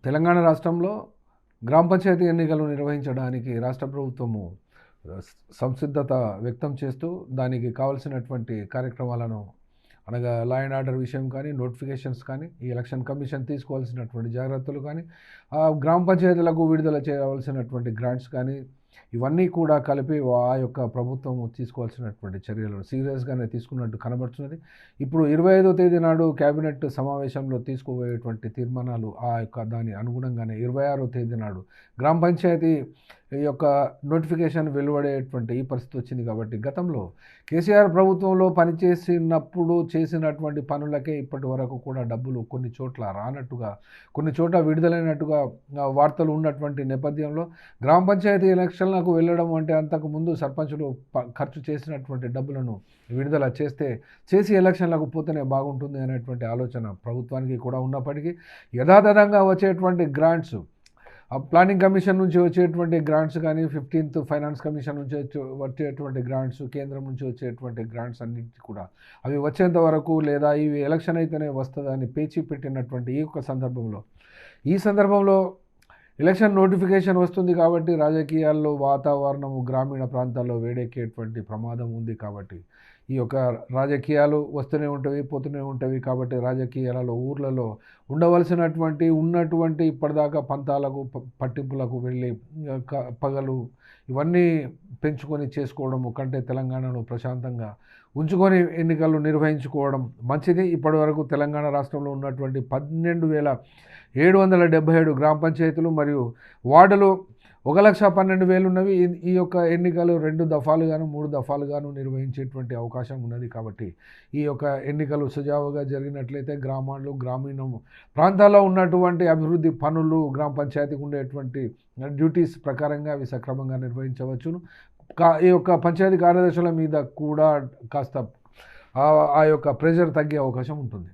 తెలంగాణ రాష్ట్రంలో గ్రామ పంచాయతీ ఎన్నికలు నిర్వహించడానికి రాష్ట్ర ప్రభుత్వము సంసిద్ధత వ్యక్తం చేస్తూ దానికి కావాల్సినటువంటి కార్యక్రమాలను అనగా లా అండ్ ఆర్డర్ విషయం కానీ నోటిఫికేషన్స్ కానీ ఈ ఎలక్షన్ కమిషన్ తీసుకోవాల్సినటువంటి జాగ్రత్తలు కానీ గ్రామ పంచాయతీలకు విడుదల చేయవలసినటువంటి గ్రాంట్స్ కానీ ఇవన్నీ కూడా కలిపి ఆ యొక్క ప్రభుత్వం తీసుకోవాల్సినటువంటి చర్యలు సీరియస్గానే తీసుకున్నట్టు కనబడుతున్నది. ఇప్పుడు 25వ తేదీ నాడు కేబినెట్ సమావేశంలో తీసుకోబోయేటువంటి తీర్మానాలు ఆ యొక్క దాని అనుగుణంగానే 26వ తేదీ నాడు గ్రామ పంచాయతీ ఈ యొక్క నోటిఫికేషన్ వెలువడేటువంటి ఈ పరిస్థితి వచ్చింది. కాబట్టి గతంలో కేసీఆర్ ప్రభుత్వంలో పనిచేసినప్పుడు చేసినటువంటి పనులకే ఇప్పటి వరకు కూడా డబ్బులు కొన్ని చోట్ల రానట్టుగా, కొన్ని చోట్ల విడుదలైనట్టుగా వార్తలు ఉన్నటువంటి నేపథ్యంలో గ్రామ పంచాయతీ ఎలక్షన్లకు వెళ్ళడం అంటే అంతకుముందు సర్పంచులు ఖర్చు చేసినటువంటి డబ్బులను విడుదల చేసి ఎలక్షన్లకు పోతేనే బాగుంటుంది అనేటువంటి ఆలోచన ప్రభుత్వానికి కూడా ఉన్నప్పటికీ యథాతథంగా వచ్చేటువంటి గ్రాంట్స్ ప్లానింగ్ కమిషన్ నుంచి వచ్చేటువంటి గ్రాంట్స్ కానీ 15th ఫైనాన్స్ కమిషన్ నుంచి వచ్చేటువంటి గ్రాంట్స్, కేంద్రం నుంచి వచ్చేటువంటి గ్రాంట్స్ అన్నింటి కూడా అవి వచ్చేంత వరకు లేదా ఇవి ఎలక్షన్ అయితేనే వస్తుందని పేచి పెట్టినటువంటి ఈ సందర్భంలో ఎలక్షన్ నోటిఫికేషన్ వస్తుంది కాబట్టి రాజకీయాల్లో వాతావరణము గ్రామీణ ప్రాంతాల్లో వేడెక్కేటువంటి ప్రమాదం ఉంది. కాబట్టి ఈ యొక్క రాజకీయాలు వస్తూనే ఉంటవి, పోతూనే ఉంటవి. కాబట్టి రాజకీయాలలో ఊర్లలో ఉన్నటువంటి ఇప్పటిదాకా పంతాలకు పట్టింపులకు వెళ్ళి పగలు ఇవన్నీ పెంచుకొని చేసుకోవడం కంటే తెలంగాణలో ప్రశాంతంగా ఉంచుకొని ఎన్నికలు నిర్వహించుకోవడం మంచిది. ఇప్పటివరకు తెలంగాణ రాష్ట్రంలో ఉన్నటువంటి 12,777 గ్రామ పంచాయతీలు మరియు వార్డులు 1,12,000 ఉన్నవి. ఈ యొక్క ఎన్నికలు 2 దఫాలుగాను 3 దఫాలుగాను నిర్వహించేటువంటి అవకాశం ఉన్నది. కాబట్టి ఈ యొక్క ఎన్నికలు సజావుగా జరిగినట్లయితే గ్రామీణ ప్రాంతాల్లో ఉన్నటువంటి అభివృద్ధి పనులు గ్రామ పంచాయతీకి ఉండేటువంటి డ్యూటీస్ ప్రకారంగా అవి సక్రమంగా నిర్వహించవచ్చును. ఈ యొక్క పంచాయతీ కార్యదర్శుల మీద కూడా కాస్త ఆ యొక్క ప్రెషర్ తగ్గే అవకాశం ఉంటుంది.